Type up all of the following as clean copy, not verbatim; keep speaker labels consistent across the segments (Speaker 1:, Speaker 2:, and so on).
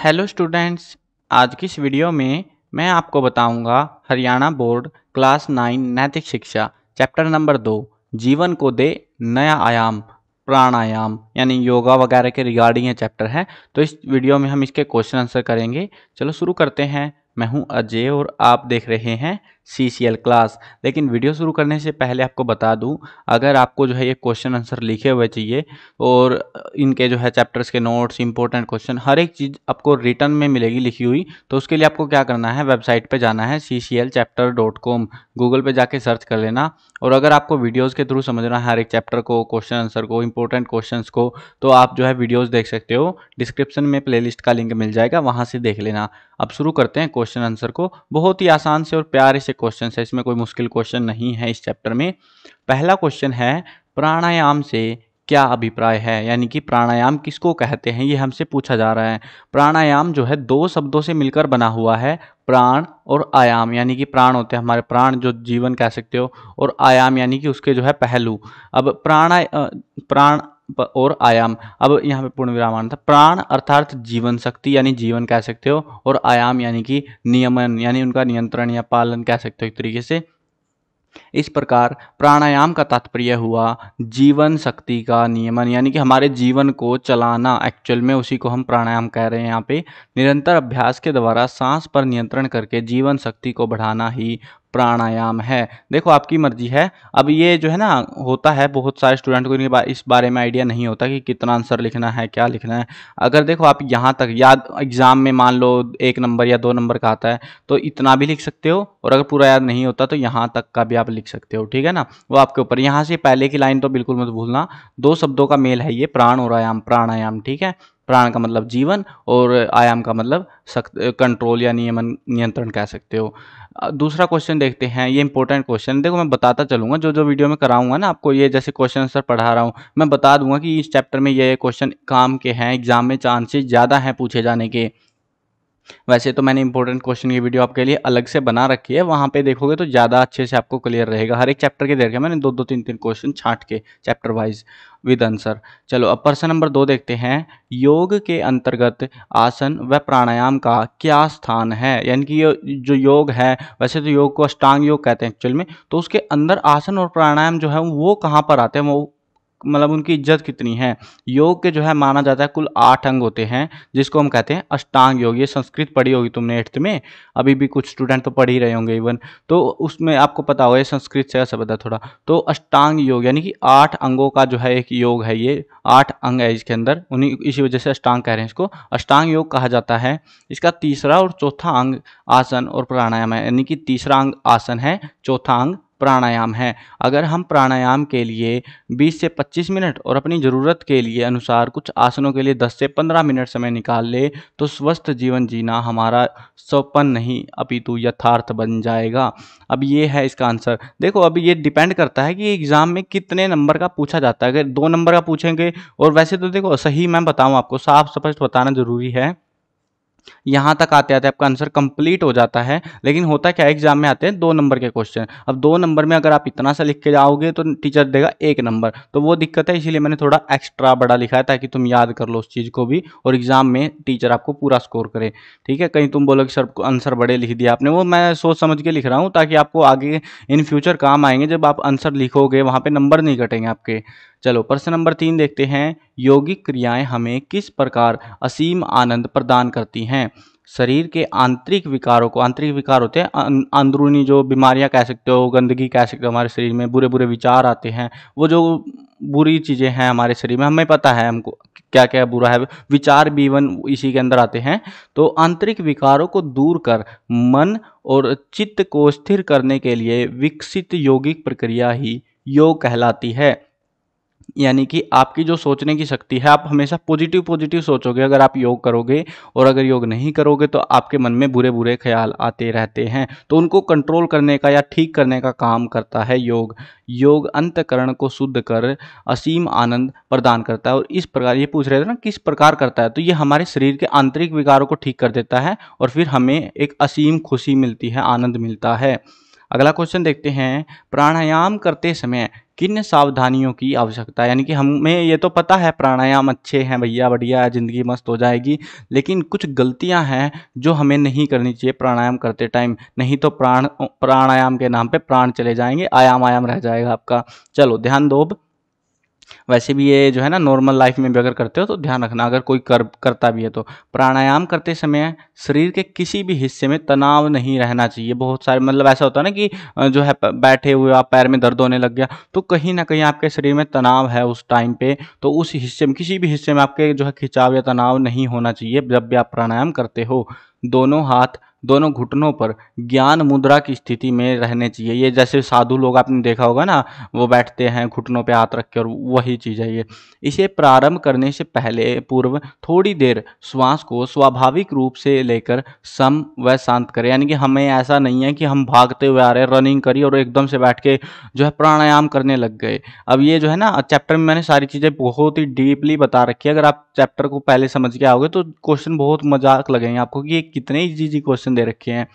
Speaker 1: Hello students. आज की इस वीडियो में मैं आपको बताऊंगा हरियाणा बोर्ड क्लास 9 नैतिक शिक्षा चैप्टर नंबर 2 जीवन को दे नया आयाम प्राणायाम यानी योगा वगैरह के रिगार्डिंग ये चैप्टर है। तो इस वीडियो में हम इसके क्वेश्चन आंसर करेंगे। चलो शुरू करते हैं। मैं हूं अजय और आप देख रहे हैं CCL क्लास। लेकिन वीडियो शुरू करने से पहले आपको बता दूं, अगर आपको जो है ये क्वेश्चन आंसर लिखे हुए चाहिए और इनके जो है चैप्टर्स के नोट्स इंपॉर्टेंट क्वेश्चन हर एक चीज़ आपको रिटर्न में मिलेगी लिखी हुई, तो उसके लिए आपको क्या करना है, वेबसाइट पे जाना है cclchapter.com, गूगल पे जाके सर्च कर लेना। और अगर आपको वीडियोस के थ्रू समझना है हर एक चैप्टर को, क्वेश्चन आंसर को, इंपॉर्टेंट क्वेश्चंस को, तो आप जो है वीडियोस देख सकते हो। डिस्क्रिप्शन में प्लेलिस्ट का लिंक मिल जाएगा, वहां से देख लेना। अब शुरू करते हैं क्वेश्चन आंसर को। बहुत ही आसान से और प्यारे से क्वेश्चन है, इसमें कोई मुश्किल क्वेश्चन नहीं है इस चैप्टर में। पहला क्वेश्चन है, प्राणायाम से क्या अभिप्राय है, यानी कि प्राणायाम किसको कहते हैं, ये हमसे पूछा जा रहा है। प्राणायाम जो है दो शब्दों से मिलकर बना हुआ है, प्राण और आयाम, यानी कि प्राण होते हैं हमारे, प्राण जो जीवन कह सकते हो, और आयाम यानी कि उसके जो है पहलू। अब प्राण और आयाम, अब यहाँ पे पूर्ण विराम आना था। प्राण अर्थात जीवन शक्ति यानी जीवन कह सकते हो, और आयाम यानी कि नियमन यानी उनका नियंत्रण या पालन कह सकते हो एक तरीके से। इस प्रकार प्राणायाम का तात्पर्य हुआ जीवन शक्ति का नियमन, यानी कि हमारे जीवन को चलाना, एक्चुअल में उसी को हम प्राणायाम कह रहे हैं यहाँ पे। निरंतर अभ्यास के द्वारा सांस पर नियंत्रण करके जीवन शक्ति को बढ़ाना ही प्राणायाम है। देखो आपकी मर्जी है। अब ये जो है ना, होता है बहुत सारे स्टूडेंट को इस बारे में आइडिया नहीं होता कि कितना आंसर लिखना है, क्या लिखना है। अगर देखो आप यहाँ तक याद, एग्जाम में मान लो 1 नंबर या 2 नंबर का आता है तो इतना भी लिख सकते हो, और अगर पूरा याद नहीं होता तो यहाँ तक का भी आप लिख सकते हो, ठीक है ना। वो आपके ऊपर। यहाँ से पहले की लाइन तो बिल्कुल मत भूलना, दो शब्दों का मेल है ये, प्राण और आयाम, प्राणायाम, ठीक है। प्राण का मतलब जीवन और आयाम का मतलब कंट्रोल या नियंत्रण कह सकते हो। दूसरा क्वेश्चन देखते हैं, ये इंपॉर्टेंट क्वेश्चन। देखो मैं बताता चलूंगा, जो जो वीडियो में कराऊंगा ना आपको, ये जैसे क्वेश्चन आंसर पढ़ा रहा हूँ मैं बता दूंगा कि इस चैप्टर में ये क्वेश्चन काम के हैं, एग्जाम में चांसेस ज़्यादा हैं पूछे जाने के। वैसे तो मैंने इंपॉर्टेंट क्वेश्चन की वीडियो आपके लिए अलग से बना रखी है, वहां पे देखोगे तो ज़्यादा अच्छे से आपको क्लियर रहेगा। हर एक चैप्टर के दे रखे मैंने 2-2 3-3 क्वेश्चन छांट के चैप्टर वाइज विद आंसर। चलो अब प्रश्न नंबर 2 देखते हैं। योग के अंतर्गत आसन व प्राणायाम का क्या स्थान है, यानी कि ये जो योग है, वैसे तो योग को अष्टांग योग कहते हैं एक्चुअल में, तो उसके अंदर आसन और प्राणायाम जो है वो कहाँ पर आते हैं, वो मतलब उनकी इज्जत कितनी है। योग के जो है माना जाता है कुल 8 अंग होते हैं, जिसको हम कहते हैं अष्टांग योग। ये संस्कृत पढ़ी होगी तुमने 8th में, अभी भी कुछ स्टूडेंट तो पढ़ ही रहे होंगे इवन, तो उसमें आपको पता होगा, ये संस्कृत से शब्द है थोड़ा। तो अष्टांग योग यानी कि 8 अंगों का जो है एक योग है, ये 8 अंग है इसके अंदर, उन्हीं इसी वजह से अष्टांग कह रहे हैं इसको, अष्टांग योग कहा जाता है। इसका तीसरा और चौथा अंग आसन और प्राणायाम है, यानी कि तीसरा अंग आसन है, चौथा अंग प्राणायाम है। अगर हम प्राणायाम के लिए 20 से 25 मिनट और अपनी ज़रूरत के लिए अनुसार कुछ आसनों के लिए 10 से 15 मिनट समय निकाल ले तो स्वस्थ जीवन जीना हमारा स्वप्न नहीं अपितु यथार्थ बन जाएगा। अब ये है इसका आंसर। देखो अब ये डिपेंड करता है कि एग्जाम में कितने नंबर का पूछा जाता है। अगर 2 नंबर का पूछेंगे, और वैसे तो देखो सही मैं बताऊं आपको, साफ स्पष्ट बताना जरूरी है, यहाँ तक आते आते आपका आंसर कंप्लीट हो जाता है। लेकिन होता क्या है, एग्जाम में आते हैं 2 नंबर के क्वेश्चन। अब 2 नंबर में अगर आप इतना सा लिख के जाओगे तो टीचर देगा 1 नंबर, तो वो दिक्कत है। इसीलिए मैंने थोड़ा एक्स्ट्रा बड़ा लिखा है ताकि तुम याद कर लो उस चीज़ को भी, और एग्जाम में टीचर आपको पूरा स्कोर करे, ठीक है। कहीं तुम बोलो कि सर आंसर बड़े लिख दिया आपने, वो मैं सोच समझ के लिख रहा हूँ ताकि आपको आगे इन फ्यूचर काम आएंगे। जब आप आंसर लिखोगे वहाँ पे नंबर नहीं कटेंगे आपके। चलो प्रश्न नंबर 3 देखते हैं। यौगिक क्रियाएं हमें किस प्रकार असीम आनंद प्रदान करती हैं। शरीर के आंतरिक विकारों को, आंतरिक विकार होते हैं अंदरूनी जो बीमारियां कह सकते हो, गंदगी कह सकते हो, हमारे शरीर में बुरे बुरे विचार आते हैं, वो जो बुरी चीज़ें हैं हमारे शरीर में, हमें पता है हमको क्या क्या बुरा है, विचार भी इवन इसी के अंदर आते हैं। तो आंतरिक विकारों को दूर कर मन और चित्त को स्थिर करने के लिए विकसित यौगिक प्रक्रिया ही योग कहलाती है। यानी कि आपकी जो सोचने की शक्ति है, आप हमेशा पॉजिटिव पॉजिटिव सोचोगे अगर आप योग करोगे, और अगर योग नहीं करोगे तो आपके मन में बुरे बुरे ख्याल आते रहते हैं। तो उनको कंट्रोल करने का या ठीक करने का काम करता है योग। योग अंतःकरण को शुद्ध कर असीम आनंद प्रदान करता है। और इस प्रकार, ये पूछ रहे थे ना किस प्रकार करता है, तो ये हमारे शरीर के आंतरिक विकारों को ठीक कर देता है और फिर हमें एक असीम खुशी मिलती है, आनंद मिलता है। अगला क्वेश्चन देखते हैं। प्राणायाम करते समय किन सावधानियों की आवश्यकता है। यानी कि हमें ये तो पता है प्राणायाम अच्छे हैं भैया, बढ़िया है, ज़िंदगी मस्त हो जाएगी, लेकिन कुछ गलतियां हैं जो हमें नहीं करनी चाहिए प्राणायाम करते टाइम, नहीं तो प्राणायाम के नाम पे प्राण चले जाएंगे, आयाम आयाम रह जाएगा आपका। चलो ध्यान दो अब। वैसे भी ये जो है ना नॉर्मल लाइफ में भी अगर करते हो तो ध्यान रखना, अगर कोई करता भी है तो प्राणायाम करते समय शरीर के किसी भी हिस्से में तनाव नहीं रहना चाहिए। बहुत सारे मतलब ऐसा होता है ना कि जो है बैठे हुए आप पैर में दर्द होने लग गया, तो कहीं ना कहीं आपके शरीर में तनाव है उस टाइम पे, तो उस हिस्से में किसी भी हिस्से में आपके जो है खिंचाव या तनाव नहीं होना चाहिए जब भी आप प्राणायाम करते हो। दोनों हाथ दोनों घुटनों पर ज्ञान मुद्रा की स्थिति में रहने चाहिए। ये जैसे साधु लोग आपने देखा होगा ना, वो बैठते हैं घुटनों पे हाथ रख के, और वही चीज़ है ये। इसे प्रारंभ करने से पहले पूर्व थोड़ी देर श्वास को स्वाभाविक रूप से लेकर सम व शांत करें। यानी कि हमें ऐसा नहीं है कि हम भागते हुए आ रहे हैं, रनिंग करी और एकदम से बैठ के जो है प्राणायाम करने लग गए। अब ये जो है ना चैप्टर में मैंने सारी चीज़ें बहुत ही डीपली बता रखी है, अगर आप चैप्टर को पहले समझ के आओगे तो क्वेश्चन बहुत मजाक लगेंगे आपको कि ये कितने इजी क्वेश्चन दे रखे हैं।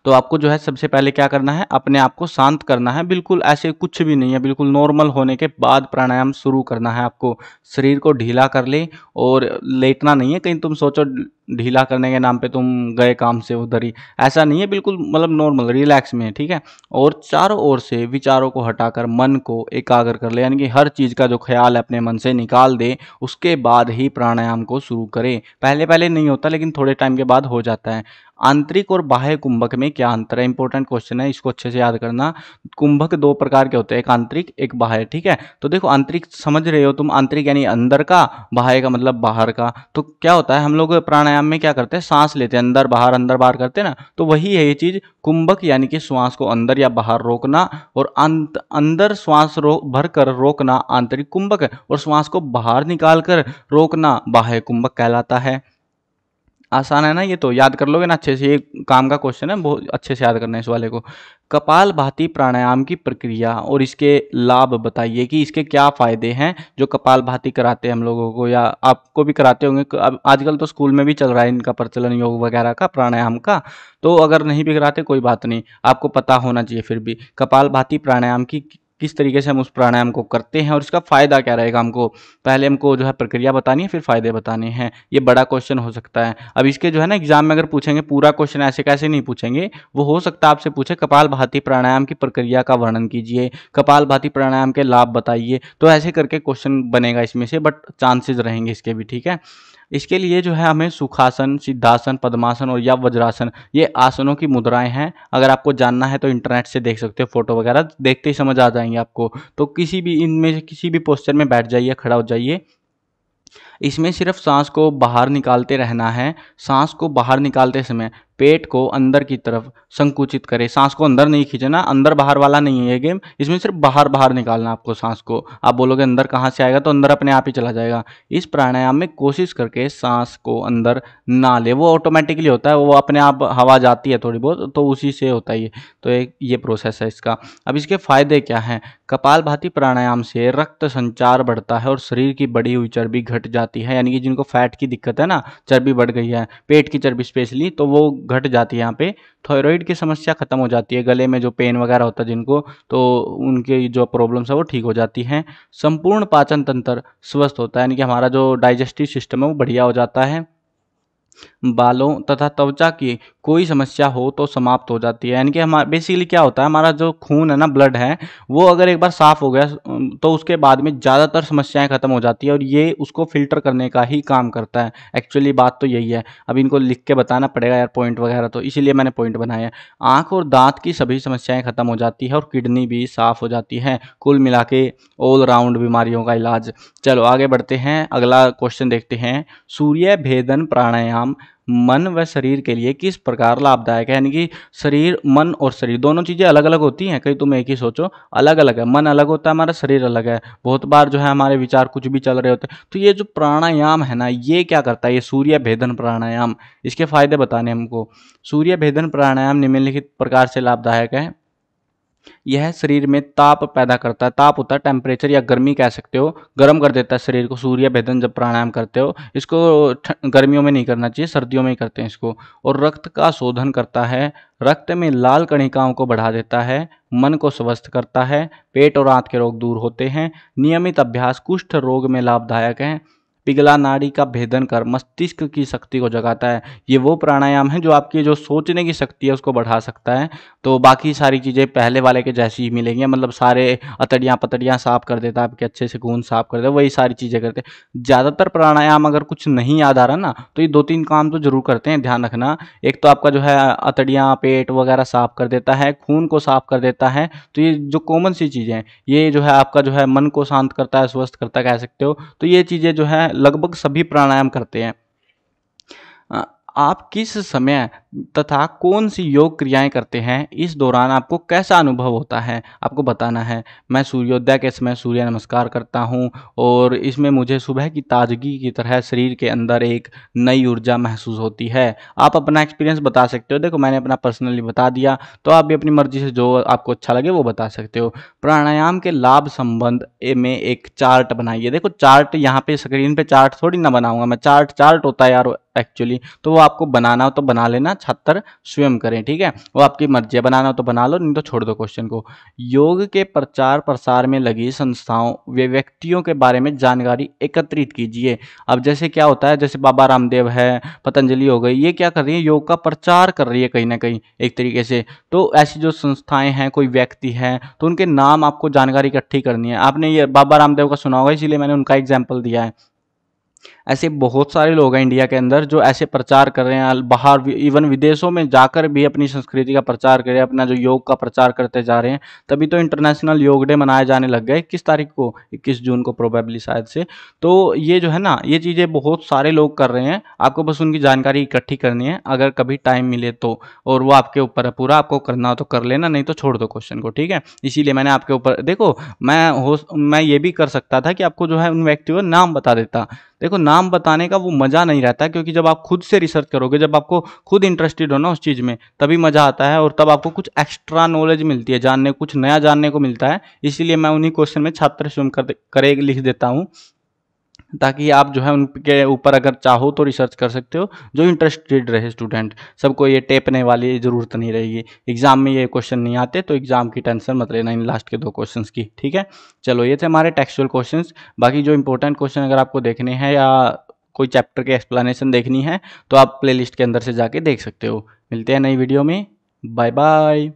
Speaker 1: तो आपको जो है सबसे पहले क्या करना है, अपने आप को शांत करना है, बिल्कुल ऐसे कुछ भी नहीं है, बिल्कुल नॉर्मल होने के बाद प्राणायाम शुरू करना है आपको। शरीर को ढीला कर ले, और लेटना नहीं है, कहीं तुम सोचो ढीला करने के नाम पे तुम गए काम से उधर ही, ऐसा नहीं है, बिल्कुल मतलब नॉर्मल रिलैक्स में, ठीक है। और चारों ओर से विचारों को हटाकर मन को एकाग्र कर ले, यानी कि हर चीज़ का जो ख्याल है अपने मन से निकाल दे, उसके बाद ही प्राणायाम को शुरू करें। पहले पहले नहीं होता, लेकिन थोड़े टाइम के बाद हो जाता है। आंतरिक और बाह्य कुंभक में क्या अंतर है, इंपॉर्टेंट क्वेश्चन है, इसको अच्छे से याद करना। कुंभक दो प्रकार के होते हैं, एक आंतरिक एक बाह्य, ठीक है। तो देखो आंतरिक समझ रहे हो तुम, आंतरिक यानी अंदर का, बाह्य का मतलब बाहर का। तो क्या होता है, हम लोग प्राणायाम में क्या करते हैं, सांस लेते हैं, अंदर बाहर करते हैं ना, तो वही है ये चीज कुंभक, यानी कि श्वास को अंदर या बाहर रोकना, और अंदर श्वास भर कर रोकना आंतरिक कुंभक है, और श्वास को बाहर निकाल कर रोकना बाह्य कुंभक कहलाता है। आसान है ना, ये तो याद कर लोगे ना अच्छे से, ये काम का क्वेश्चन है, बहुत अच्छे से याद करना है इस वाले को। कपालभाति प्राणायाम की प्रक्रिया और इसके लाभ बताइए कि इसके क्या फायदे हैं जो कपालभाति कराते हैं हम लोगों को, या आपको भी कराते होंगे। अब आजकल तो स्कूल में भी चल रहा है इनका प्रचलन, योग वगैरह का, प्राणायाम का। तो अगर नहीं भी कराते कोई बात नहीं, आपको पता होना चाहिए फिर भी कपालभाति प्राणायाम की किस तरीके से हम उस प्राणायाम को करते हैं और इसका फायदा क्या रहेगा। हमको पहले हमको जो है प्रक्रिया बतानी है, फिर फायदे बताने हैं। ये बड़ा क्वेश्चन हो सकता है। अब इसके जो है ना एग्जाम में अगर पूछेंगे पूरा क्वेश्चन, ऐसे कैसे नहीं पूछेंगे, वो हो सकता है आपसे पूछे कपालभाति प्राणायाम की प्रक्रिया का वर्णन कीजिए, कपालभाति प्राणायाम के लाभ बताइए, तो ऐसे करके क्वेश्चन बनेगा इसमें से, बट चांसेस रहेंगे इसके भी, ठीक है। इसके लिए जो है हमें सुखासन, सिद्धासन, पद्मासन और या वज्रासन, ये आसनों की मुद्राएं हैं। अगर आपको जानना है तो इंटरनेट से देख सकते हो, फोटो वगैरह देखते ही समझ आ जाएंगे आपको। तो किसी भी इनमें से किसी भी पोस्चर में बैठ जाइए, खड़ा हो जाइए। इसमें सिर्फ सांस को बाहर निकालते रहना है। सांस को बाहर निकालते समय पेट को अंदर की तरफ संकुचित करें, सांस को अंदर नहीं खींचना, अंदर बाहर वाला नहीं है ये गेम, इसमें सिर्फ बाहर बाहर निकालना आपको सांस को। आप बोलोगे अंदर कहाँ से आएगा, तो अंदर अपने आप ही चला जाएगा। इस प्राणायाम में कोशिश करके सांस को अंदर ना ले, वो ऑटोमेटिकली होता है, वो अपने आप हवा जाती है थोड़ी बहुत, तो उसी से होता है ये। तो एक ये प्रोसेस है इसका। अब इसके फायदे क्या हैं। कपालभाति प्राणायाम से रक्त संचार बढ़ता है और शरीर की बढ़ी हुई चर्बी घट जाती है। यानी कि जिनको फैट की दिक्कत है ना, चर्बी बढ़ गई है, पेट की चर्बी स्पेशली, तो वो घट जाती है यहाँ पे। थायराइड की समस्या खत्म हो जाती है, गले में जो पेन वगैरह होता है जिनको, तो उनके जो प्रॉब्लम्स है वो ठीक हो जाती हैं। संपूर्ण पाचन तंत्र स्वस्थ होता है, यानी कि हमारा जो डाइजेस्टिव सिस्टम है वो बढ़िया हो जाता है। बालों तथा त्वचा की कोई समस्या हो तो समाप्त हो जाती है। यानी कि हमारा बेसिकली क्या होता है, हमारा जो खून है ना, ब्लड है, वो अगर एक बार साफ हो गया तो उसके बाद में ज़्यादातर समस्याएं खत्म हो जाती है, और ये उसको फिल्टर करने का ही काम करता है। एक्चुअली बात तो यही है। अब इनको लिख के बताना पड़ेगा यार पॉइंट वगैरह, तो इसीलिए मैंने पॉइंट बनाया है। आँख और दांत की सभी समस्याएं खत्म हो जाती है और किडनी भी साफ हो जाती है। कुल मिला के ऑल राउंड बीमारियों का इलाज। चलो आगे बढ़ते हैं, अगला क्वेश्चन देखते हैं। सूर्य भेदन प्राणायाम मन व शरीर के लिए किस प्रकार लाभदायक है। यानी कि शरीर, मन और शरीर दोनों चीज़ें अलग अलग होती हैं, कहीं तुम एक ही सोचो, अलग अलग है। मन अलग होता है हमारा, शरीर अलग है। बहुत बार जो है हमारे विचार कुछ भी चल रहे होते हैं। तो ये जो प्राणायाम है ना, ये क्या करता है, ये सूर्य भेदन प्राणायाम, इसके फायदे बताने हमको। सूर्य भेदन प्राणायाम निम्नलिखित प्रकार से लाभदायक है। यह शरीर में ताप पैदा करता है। ताप होता है टेम्परेचर या गर्मी कह सकते हो, गर्म कर देता है शरीर को। सूर्य भेदन जब प्राणायाम करते हो, इसको गर्मियों में नहीं करना चाहिए, सर्दियों में ही करते हैं इसको। और रक्त का शोधन करता है, रक्त में लाल कणिकाओं को बढ़ा देता है, मन को स्वस्थ करता है, पेट और आंत के रोग दूर होते हैं। नियमित अभ्यास कुष्ठ रोग में लाभदायक है। पिघला नाड़ी का भेदन कर मस्तिष्क की शक्ति को जगाता है। ये वो प्राणायाम है जो आपकी जो सोचने की शक्ति है उसको बढ़ा सकता है। तो बाकी सारी चीज़ें पहले वाले के जैसी ही मिलेंगी, मतलब सारे अतड़ियाँ पतड़ियाँ साफ कर देता है, आपके अच्छे से खून साफ कर देता है, वही सारी चीज़ें करते हैं। ज़्यादातर प्राणायाम अगर कुछ नहीं याद आ रहा ना, तो ये 2-3 काम तो जरूर करते हैं, ध्यान रखना। एक तो आपका जो है अतड़ियाँ पेट वगैरह साफ कर देता है, खून को साफ कर देता है। तो ये जो कॉमन सी चीज़ें हैं, ये जो है आपका जो है मन को शांत करता है, स्वस्थ करता है कह सकते हो। तो ये चीज़ें जो है लगभग सभी प्राणायाम करते हैं। अ, आप किस समय तथा कौन सी योग क्रियाएं करते हैं, इस दौरान आपको कैसा अनुभव होता है, आपको बताना है। मैं सूर्योदय के समय सूर्य नमस्कार करता हूं और इसमें मुझे सुबह की ताजगी की तरह शरीर के अंदर एक नई ऊर्जा महसूस होती है। आप अपना एक्सपीरियंस बता सकते हो। देखो मैंने अपना पर्सनली बता दिया, तो आप भी अपनी मर्जी से जो आपको अच्छा लगे वो बता सकते हो। प्राणायाम के लाभ संबंध में एक चार्ट बनाइए। देखो चार्ट यहाँ पे स्क्रीन पे चार्ट थोड़ी ना बनाऊंगा मैं, चार्ट होता है यार एक्चुअली, तो वो आपको बनाना हो तो बना लेना, छात्र स्वयं करें, ठीक है। वो आपकी मर्जी है, बनाना हो तो बना लो, नहीं तो छोड़ दो क्वेश्चन को। योग के प्रचार प्रसार में लगी संस्थाओं व व्यक्तियों के बारे में जानकारी एकत्रित कीजिए। अब जैसे क्या होता है, जैसे बाबा रामदेव है, पतंजलि हो गई, ये क्या कर रही है, योग का प्रचार कर रही है कहीं ना कहीं एक तरीके से। तो ऐसी जो संस्थाएं हैं, कोई व्यक्ति है, तो उनके नाम आपको जानकारी इकट्ठी करनी है। आपने ये बाबा रामदेव का सुना होगा, इसीलिए मैंने उनका एग्जाम्पल दिया है। ऐसे बहुत सारे लोग हैं इंडिया के अंदर जो ऐसे प्रचार कर रहे हैं, बाहर इवन विदेशों में जाकर भी अपनी संस्कृति का प्रचार कर रहे हैं, अपना जो योग का प्रचार करते जा रहे हैं। तभी तो इंटरनेशनल योग डे मनाए जाने लग गए 21 तारीख को, 21 जून को प्रोबेबली शायद से। तो ये जो है ना, ये चीज़ें बहुत सारे लोग कर रहे हैं, आपको बस उनकी जानकारी इकट्ठी करनी है अगर कभी टाइम मिले तो। और वो आपके ऊपर है पूरा, आपको करना हो तो कर लेना, नहीं तो छोड़ दो क्वेश्चन को, ठीक है। इसीलिए मैंने आपके ऊपर, देखो मैं ये भी कर सकता था कि आपको जो है उन व्यक्तियों का नाम बता देता। देखो नाम बताने का वो मज़ा नहीं रहता, क्योंकि जब आप खुद से रिसर्च करोगे, जब आपको खुद इंटरेस्टेड हो ना उस चीज़ में, तभी मज़ा आता है और तब आपको कुछ एक्स्ट्रा नॉलेज मिलती है, जानने कुछ नया जानने को मिलता है। इसीलिए मैं उन्हीं क्वेश्चन में छात्र स्वयं करे लिख देता हूँ, ताकि आप जो है उनके ऊपर अगर चाहो तो रिसर्च कर सकते हो, जो इंटरेस्टेड रहे स्टूडेंट। सबको ये टेपने वाली ज़रूरत नहीं रहेगी। एग्जाम में ये क्वेश्चन नहीं आते तो एग्जाम की टेंशन मत लेना इन लास्ट के 2 क्वेश्चंस की, ठीक है। चलो ये थे हमारे टेक्सचुअल क्वेश्चंस। बाकी जो इंपॉर्टेंट क्वेश्चन अगर आपको देखने हैं या कोई चैप्टर के एक्सप्लेनेशन देखनी है, तो आप प्लेलिस्ट के अंदर से जाके देख सकते हो। मिलते हैं नई वीडियो में, बाय बाय।